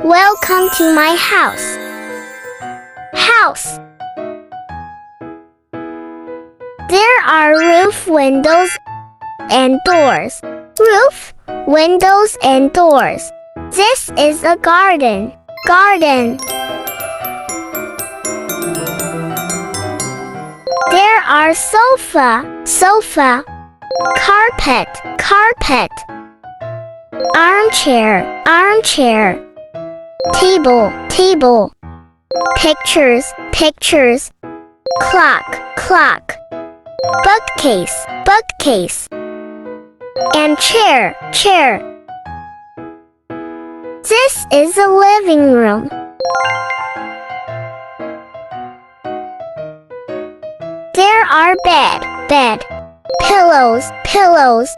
Welcome to my house. House. There are roof, windows, and doors. Roof, windows, and doors. This is a garden. Garden. There are sofa, sofa. Carpet, carpet. Armchair, armchair. Table, table. Pictures, pictures. Clock, clock. Bookcase, bookcase. And chair, chair. This is a living room. There are bed, bed. Pillows, pillows.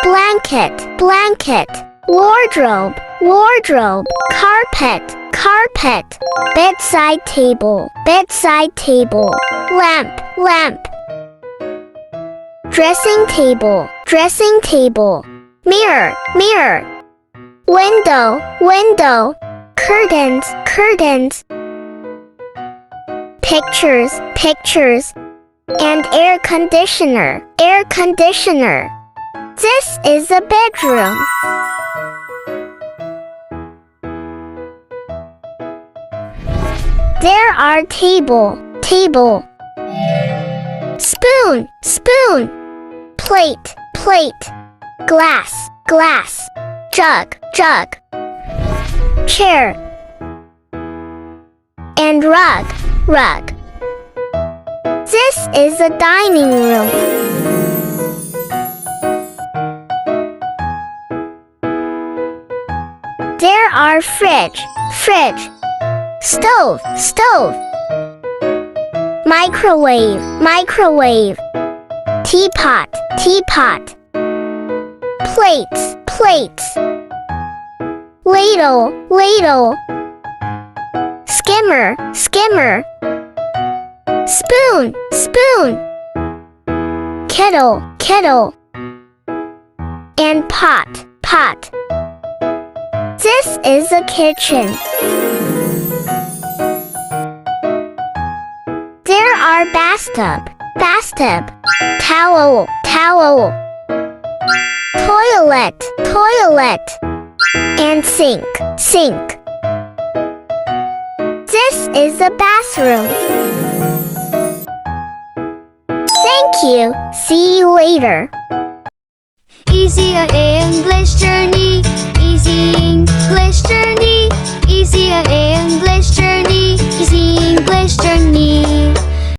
Blanket, blanket. Wardrobe, wardrobe. Carpet, carpet. Bedside table, bedside table. Lamp, lamp. Dressing table, dressing table. Mirror, mirror. Window, window. Curtains, curtains. Pictures, pictures. And air conditioner, air conditioner. This is a bedroom. There are table, table. Spoon, spoon. Plate, plate. Glass, glass. Jug, jug. Chair. And rug, rug. This is a dining room. There are fridge, fridge. Stove, stove. Microwave, microwave. Teapot, teapot. Plates, plates. Ladle, ladle. Skimmer, skimmer. Spoon, spoon. Kettle, kettle. And pot, pot. This is a kitchen. There are bathtub, bathtub. Towel, towel. Toilet, toilet. And sink, sink. This is a bathroom. Thank you. See you later. Easy English journey.